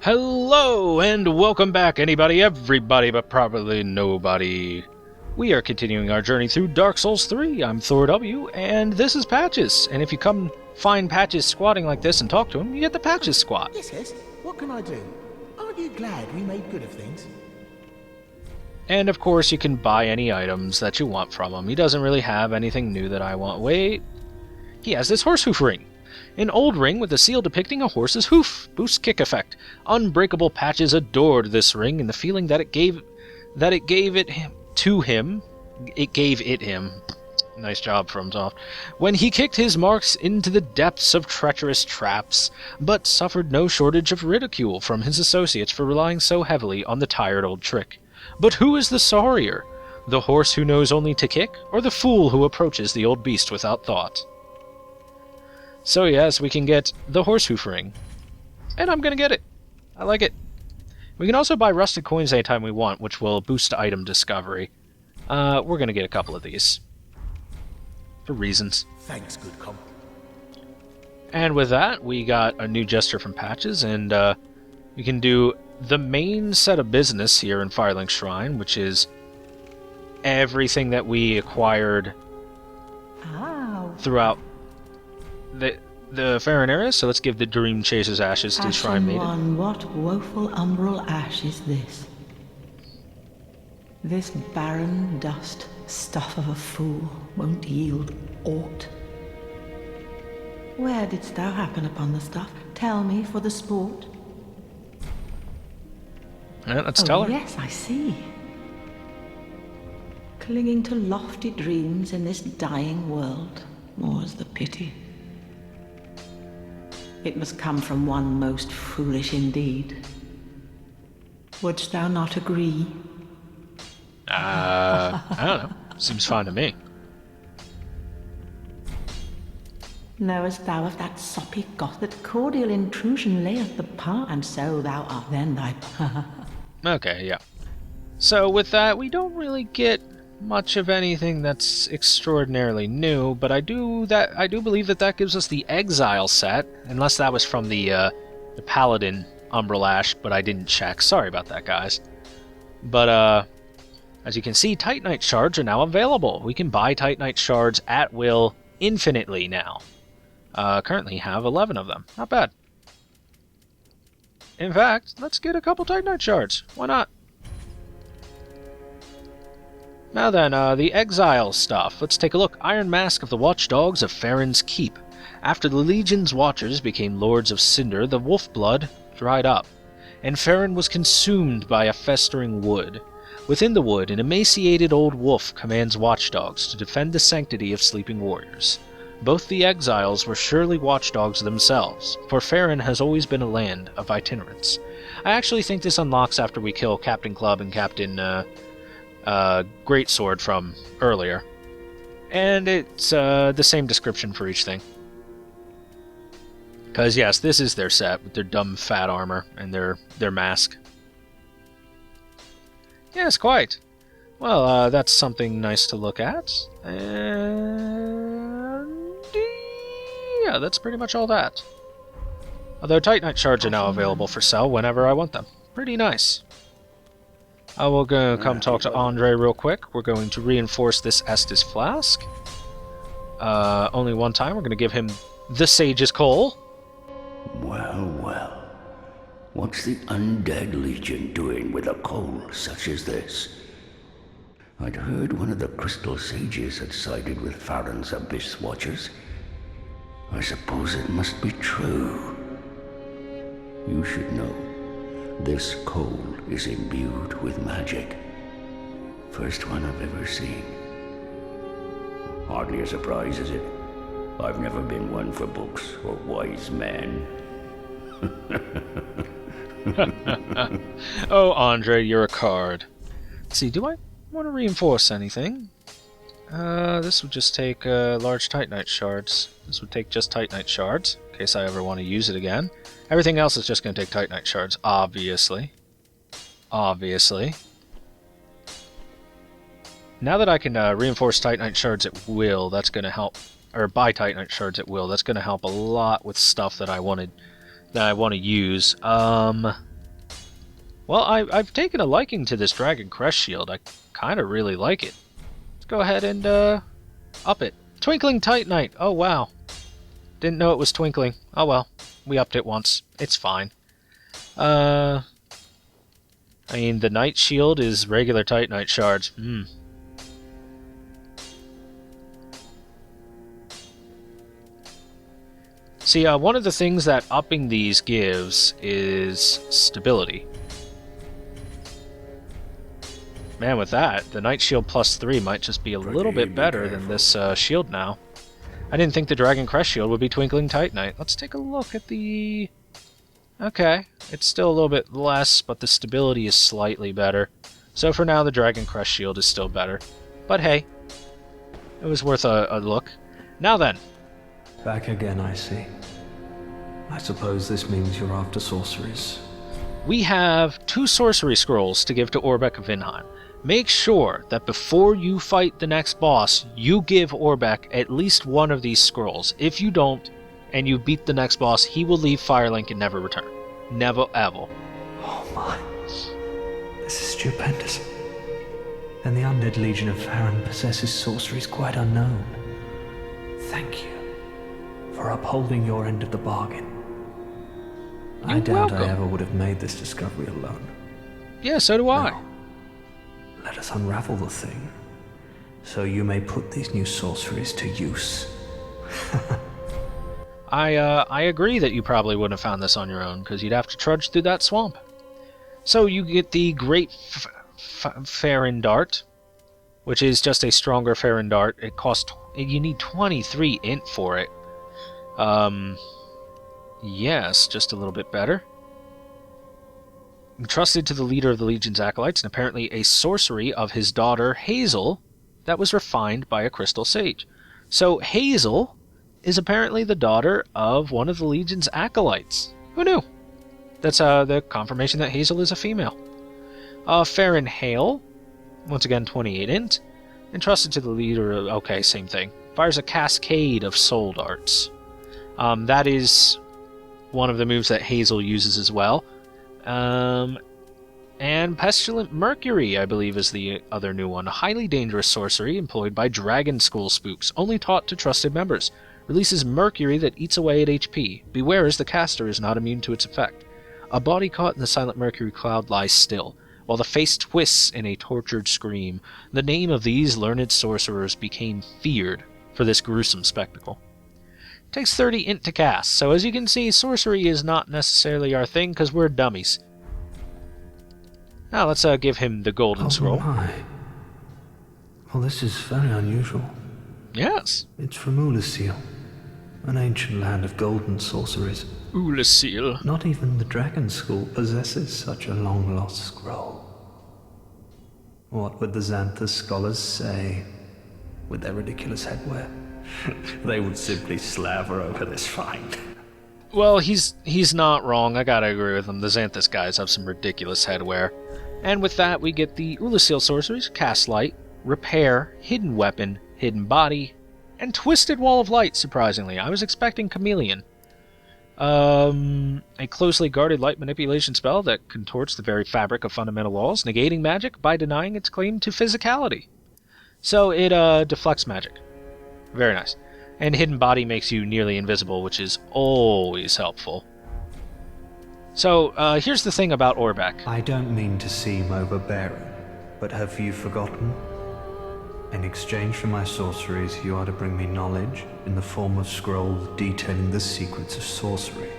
Hello and welcome back, anybody, everybody, but probably nobody. We are continuing our journey through Dark Souls 3. I'm ThorW, and this is Patches. And if you come find Patches squatting like this and talk to him, you get the Patches squat. Yes, what can I do? Aren't you glad we made good of things? And of course, you can buy any items that you want from him. He doesn't really have anything new that I want. Wait, he has this horse hoof ring. An old ring with a seal depicting a horse's hoof. Boosts kick effect. Unbreakable Patches adored this ring and the feeling that it gave it him. Nice job, FromSoft. When he kicked his marks into the depths of treacherous traps, but suffered no shortage of ridicule from his associates for relying so heavily on the tired old trick. But who is the sorrier? The horse who knows only to kick, or the fool who approaches the old beast without thought? So yes, we can get the horse hoof ring. And I'm gonna get it. I like it. We can also buy rusted coins anytime we want, which will boost item discovery. We're gonna get a couple of these. For reasons. Thanks, good comp. And with that, we got a new gesture from Patches, and we can do the main set of business here in Firelink Shrine, which is everything that we acquired throughout the Farron area. So let's give the Dream Chaser's ashes to Shrine Maiden. One, what woeful umbral ash is this? This barren dust, stuff of a fool, won't yield aught. Where didst thou happen upon the stuff? Tell me for the sport. Yeah, let's tell her. Yes, I see. Clinging to lofty dreams in this dying world, more's the pity. It must come from one most foolish indeed. Wouldst thou not agree? I don't know. Seems fine to me. Knowest thou of that soppy goth that cordial intrusion layeth the par, and so thou art then thy par? Okay, yeah. So with that, we don't really get much of anything that's extraordinarily new, but I do believe that gives us the Exile set, unless that was from the Paladin Umbral Ash, but I didn't check. Sorry about that, guys. But as you can see, Titanite shards are now available. We can buy Titanite shards at will infinitely now. Currently have 11 of them. Not bad. In fact, let's get a couple Titanite shards. Why not? Now then, the Exile stuff. Let's take a look. Iron Mask of the Watchdogs of Farron's Keep. After the Legion's Watchers became Lords of Cinder, the wolf blood dried up, and Farron was consumed by a festering wood. Within the wood, an emaciated old wolf commands watchdogs to defend the sanctity of sleeping warriors. Both the exiles were surely watchdogs themselves, for Farron has always been a land of itinerants. I actually think this unlocks after we kill Captain Club and Captain Greatsword from earlier. And it's the same description for each thing. Because yes, this is their set, with their dumb fat armor and their mask. Yes, quite. Well, that's something nice to look at. And yeah, that's pretty much all that. Although Titanite shards are now available for sale whenever I want them. Pretty nice. I will go come talk to Andre real quick. We're going to reinforce this Estus flask. Only one time. We're going to give him the Sage's Coal. Well. What's the undead legion doing with a coal such as this? I'd heard one of the crystal sages had sided with Farron's abyss watchers. I suppose it must be true. You should know, this coal is imbued with magic. First one I've ever seen. Hardly a surprise, is it? I've never been one for books or wise men. Oh, Andre, you're a card. Let's see, do I want to reinforce anything? This would just take large Titanite shards. This would take just Titanite shards, in case I ever want to use it again. Everything else is just going to take Titanite shards, obviously. Obviously. Now that I can reinforce Titanite shards at will, that's going to help, or buy Titanite shards at will, that's going to help a lot with stuff that I want to use. Well, I've taken a liking to this Dragon Crest shield. I kind of really like it. Let's go ahead and up it. Twinkling Titanite. Oh, wow. Didn't know it was twinkling. Oh, well. We upped it once. It's fine. I mean, the Knight shield is regular Titanite shards. See, one of the things that upping these gives is stability. Man, with that, the Knight Shield plus 3 might just be a little bit better than this shield now. I didn't think the Dragon Crest shield would be Twinkling Titanite. Let's take a look at the... Okay, it's still a little bit less, but the stability is slightly better. So for now, the Dragon Crest shield is still better. But hey, it was worth a look. Now then. Back again, I see. I suppose this means you're after sorceries. We have 2 sorcery scrolls to give to Orbeck of Vinheim. Make sure that before you fight the next boss, you give Orbeck at least one of these scrolls. If you don't, and you beat the next boss, he will leave Firelink and never return. Never, ever. Oh my. This is stupendous. Then the Undead Legion of Farron possesses sorceries quite unknown. Thank you for upholding your end of the bargain. I doubt I ever would have made this discovery alone. Yeah, so do I. Now, let us unravel the thing, so you may put these new sorceries to use. I agree that you probably wouldn't have found this on your own, because you'd have to trudge through that swamp. So you get the Great Farron Dart, which is just a stronger Farron Dart. It costs... You need 23 int for it. Yes, just a little bit better. Entrusted to the leader of the Legion's Acolytes, and apparently a sorcery of his daughter, Hazel, that was refined by a Crystal Sage. So Hazel is apparently the daughter of one of the Legion's Acolytes. Who knew? That's the confirmation that Hazel is a female. Farron Hale, once again 28 int. Entrusted to the leader of... Okay, same thing. Fires a cascade of soul darts. That is one of the moves that Hazel uses as well. And Pestilent Mercury, I believe, is the other new one. A highly dangerous sorcery employed by Dragon School spooks, only taught to trusted members. Releases mercury that eats away at HP. Beware, as the caster is not immune to its effect. A body caught in the silent mercury cloud lies still, while the face twists in a tortured scream. The name of these learned sorcerers became feared for this gruesome spectacle. Takes 30 int to cast, so as you can see, sorcery is not necessarily our thing, because we're dummies. Now let's give him the golden scroll. My. Well, this is very unusual. Yes. It's from Ulasil, an ancient land of golden sorceries. Ulasil. Not even the Dragon School possesses such a long-lost scroll. What would the Xanthus scholars say with their ridiculous headwear? They would simply slaver over this find. Well, he's not wrong. I gotta agree with him. The Xanthus guys have some ridiculous headwear. And with that, we get the Ulasil sorceries, Cast Light, Repair, Hidden Weapon, Hidden Body, and Twisted Wall of Light, surprisingly. I was expecting Chameleon. A closely guarded light manipulation spell that contorts the very fabric of fundamental laws, negating magic by denying its claim to physicality. So it deflects magic. Very nice. And Hidden Body makes you nearly invisible, which is always helpful. So, here's the thing about Orbeck. I don't mean to seem overbearing, but have you forgotten? In exchange for my sorceries, you are to bring me knowledge in the form of scrolls detailing the secrets of sorcery.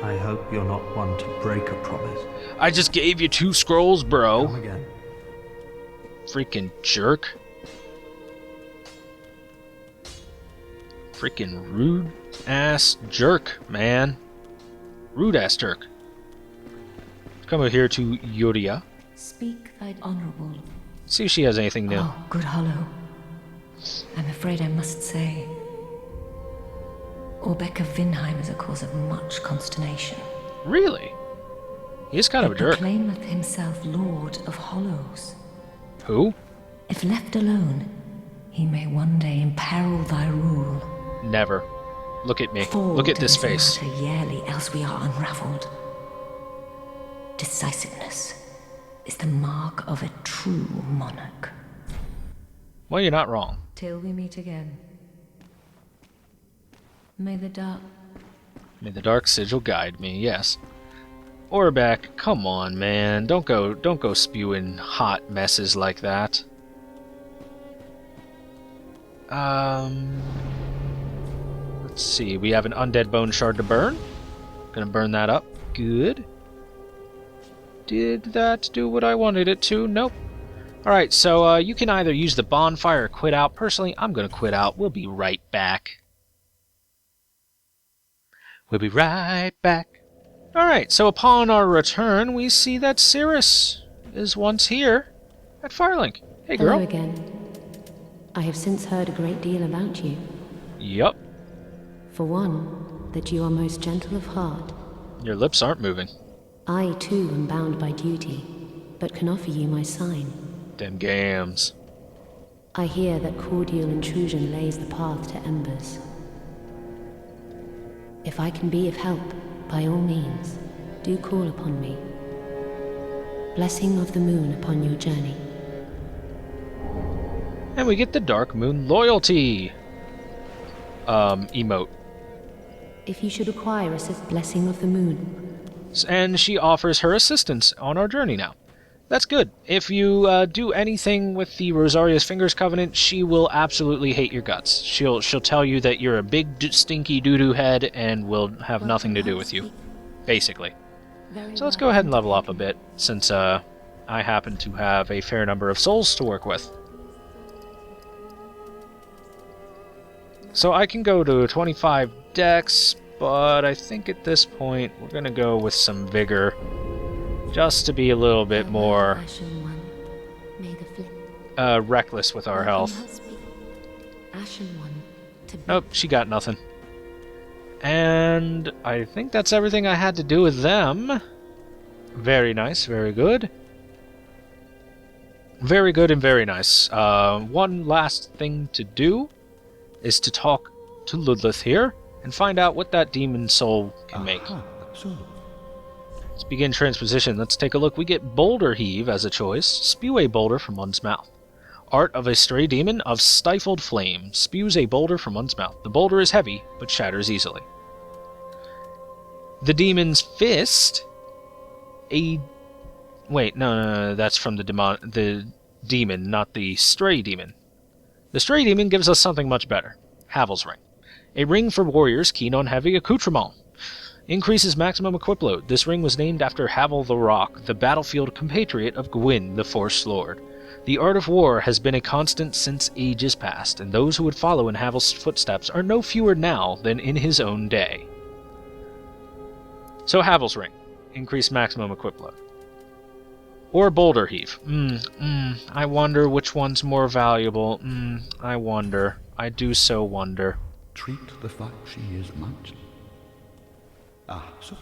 I hope you're not one to break a promise. I just gave you 2 scrolls, bro. Come again. Freaking jerk. Freaking rude-ass jerk, man. Rude-ass jerk. Come over here to Yodia. Speak thy honorable. See if she has anything new. Oh, good Hollow. I'm afraid I must say, Orbeck of Vinheim is a cause of much consternation. Really? He's kind of a jerk. He proclaimeth himself Lord of Hollows. Who? If left alone, he may one day imperil thy rule. Never. Look at me. Look at this face. Yearly, else we are unraveled. Decisiveness is the mark of a true monarch. Well, you're not wrong. Till we meet again. May the Dark sigil guide me, yes. Orbeck, come on, man. Don't go spewing hot messes like that. Let's see. We have an undead bone shard to burn. Gonna burn that up. Good. Did that do what I wanted it to? Nope. Alright, so you can either use the bonfire or quit out. Personally, I'm gonna quit out. We'll be right back. We'll be right back. Alright, so upon our return, we see that Cirrus is once here at Firelink. Hey, girl. Hello again. I have since heard a great deal about you. Yup. For one, that you are most gentle of heart. Your lips aren't moving. I, too, am bound by duty, but can offer you my sign. Them gams. I hear that cordial intrusion lays the path to embers. If I can be of help, by all means, do call upon me. Blessing of the moon upon your journey. And we get the Dark Moon Loyalty emote. If you should acquire a blessing of the moon. And she offers her assistance on our journey now. That's good. If you do anything with the Rosaria's Fingers Covenant, she will absolutely hate your guts. She'll tell you that you're a big stinky doo-doo head and will have nothing to do with you, basically. So let's go ahead and level up a bit, since I happen to have a fair number of souls to work with. So I can go to 25 dex, but I think at this point we're going to go with some vigor, just to be a little bit more reckless with our health. Nope, she got nothing. And I think that's everything I had to do with them. Very nice, very good. Very good and very nice. One last thing to do is to talk to Ludleth here and find out what that demon soul can make. Let's begin transposition. Let's take a look. We get Boulder Heave as a choice. Spew a boulder from one's mouth. Art of a stray demon of stifled flame. Spews a boulder from one's mouth. The boulder is heavy, but shatters easily. The demon's fist. Wait, no, that's from the demon, not the stray demon. The stray demon gives us something much better. Havel's Ring. A ring for warriors keen on heavy accoutrement. Increases maximum equip load. This ring was named after Havel the Rock, the battlefield compatriot of Gwyn, the Force Lord. The art of war has been a constant since ages past, and those who would follow in Havel's footsteps are no fewer now than in his own day. So Havel's Ring. Increased maximum equip load. Or Boulder Heave. I wonder which one's more valuable. I wonder. I do so wonder. Treat the fox she is much. So.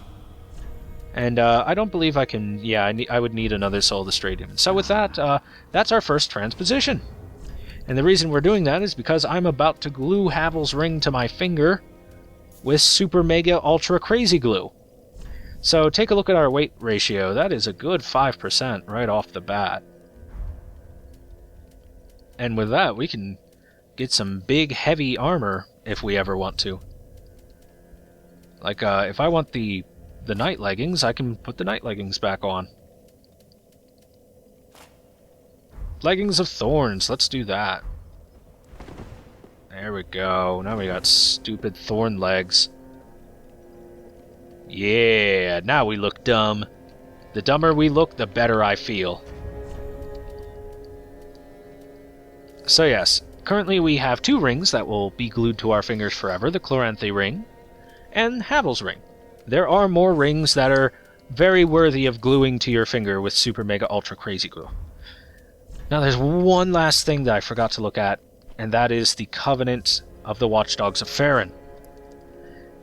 And I don't believe I can... Yeah, I would need another Soul of the Stray Demon. So with that, that's our first transposition. And the reason we're doing that is because I'm about to glue Havel's Ring to my finger with Super Mega Ultra Crazy Glue. So take a look at our weight ratio. That is a good 5% right off the bat. And with that, we can get some big, heavy armor if we ever want to. Like, if I want the night leggings, I can put the night leggings back on. Leggings of Thorns, let's do that. There we go. Now we got stupid thorn legs. Yeah, now we look dumb. The dumber we look, the better I feel. So yes, currently we have 2 rings that will be glued to our fingers forever, the Chloranthe Ring and Havel's Ring. There are more rings that are very worthy of gluing to your finger with Super Mega Ultra Crazy Glue. Now there's one last thing that I forgot to look at, and that is the Covenant of the Watchdogs of Farron.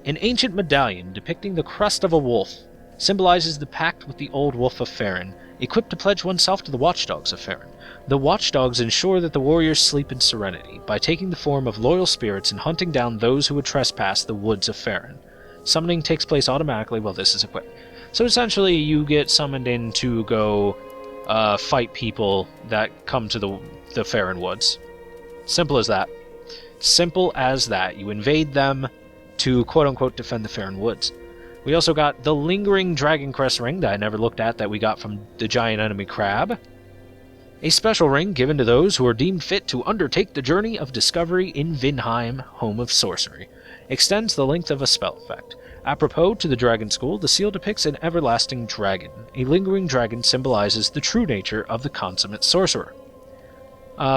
An ancient medallion depicting the crest of a wolf symbolizes the pact with the old wolf of Farron, equipped to pledge oneself to the Watchdogs of Farron. The Watchdogs ensure that the warriors sleep in serenity by taking the form of loyal spirits and hunting down those who would trespass the woods of Farron. Summoning takes place automatically while this is equipped. So essentially, you get summoned in to go fight people that come to the Faron Woods. Simple as that. Simple as that. You invade them to quote-unquote defend the Faron Woods. We also got the Lingering Dragon Crest Ring that I never looked at that we got from the giant enemy crab. A special ring given to those who are deemed fit to undertake the journey of discovery in Vinheim, home of sorcery. Extends the length of a spell effect. Apropos to the Dragon School, the seal depicts an everlasting dragon. A lingering dragon symbolizes the true nature of the consummate sorcerer.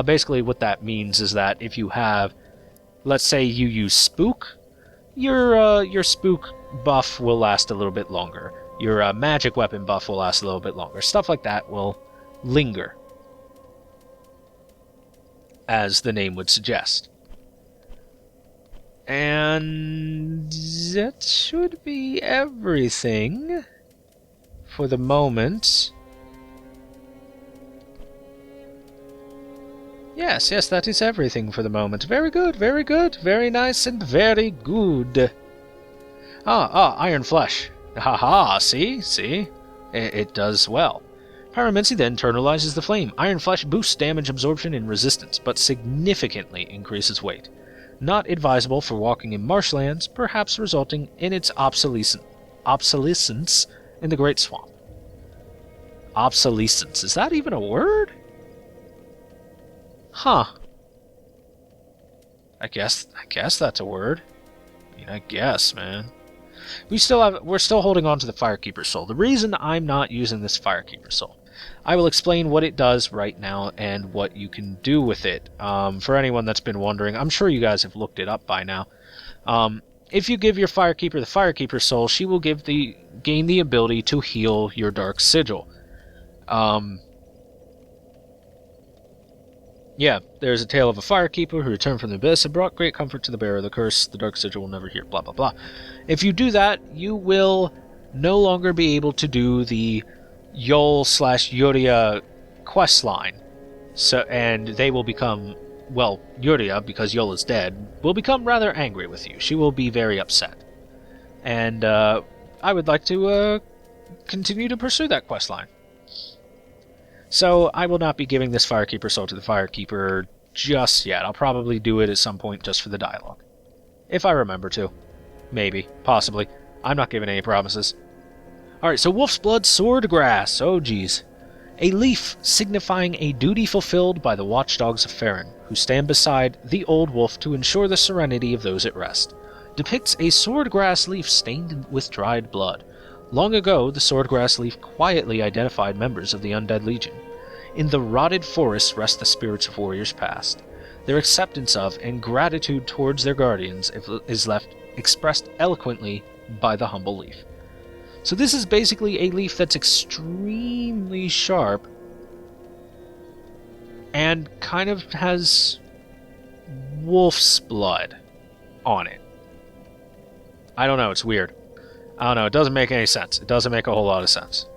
Basically what that means is that if you have, let's say you use Spook, your Spook buff will last a little bit longer. Your magic weapon buff will last a little bit longer. Stuff like that will linger, as the name would suggest. And that should be everything for the moment. Yes, that is everything for the moment. Very good, very nice and very good. Iron Flesh. Haha, see? It does well. Pyromancy then internalizes the flame. Iron Flesh boosts damage absorption and resistance, but significantly increases weight. Not advisable for walking in marshlands, perhaps resulting in its obsolescence in the Great Swamp. Obsolescence. Is that even a word? Huh. I guess that's a word. I mean, I guess, man. We're still holding on to the Firekeeper Soul. The reason I'm not using this Firekeeper Soul, I will explain what it does right now and what you can do with it. For anyone that's been wondering, I'm sure you guys have looked it up by now. If you give your Firekeeper the Firekeeper Soul, she will gain the ability to heal your Dark Sigil. Yeah, there's a tale of a firekeeper who returned from the abyss and brought great comfort to the bearer of the curse. The Dark Sigil will never hear, blah, blah, blah. If you do that, you will no longer be able to do the Yol/Yuria quest line. And they will become, well, Yuria, because Yol is dead, will become rather angry with you. She will be very upset. And I would like to continue to pursue that quest line. So I will not be giving this Firekeeper Soul to the Firekeeper just yet. I'll probably do it at some point just for the dialogue. If I remember to. Maybe. Possibly. I'm not giving any promises. Alright, so Wolf's Blood Swordgrass. Oh, geez. A leaf signifying a duty fulfilled by the watchdogs of Faron, who stand beside the old wolf to ensure the serenity of those at rest. Depicts a swordgrass leaf stained with dried blood. Long ago, the swordgrass leaf quietly identified members of the Undead Legion. In the rotted forests rest the spirits of warriors past. Their acceptance of and gratitude towards their guardians is left expressed eloquently by the humble leaf. So this is basically a leaf that's extremely sharp and kind of has wolf's blood on it. I don't know, it's weird. I don't know, it doesn't make any sense. It doesn't make a whole lot of sense.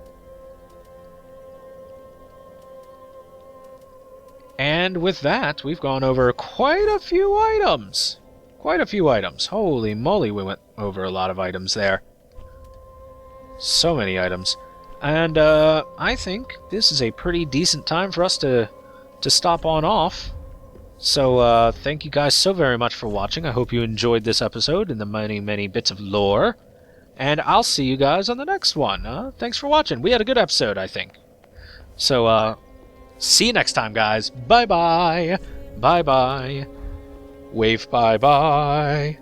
And with that, we've gone over quite a few items. Holy moly, we went over a lot of items there. So many items. And I think this is a pretty decent time for us to stop on off. So thank you guys so very much for watching. I hope you enjoyed this episode and the many, many bits of lore. And I'll see you guys on the next one. Thanks for watching. We had a good episode, I think. So, see you next time, guys. Bye-bye. Bye-bye. Wave bye-bye.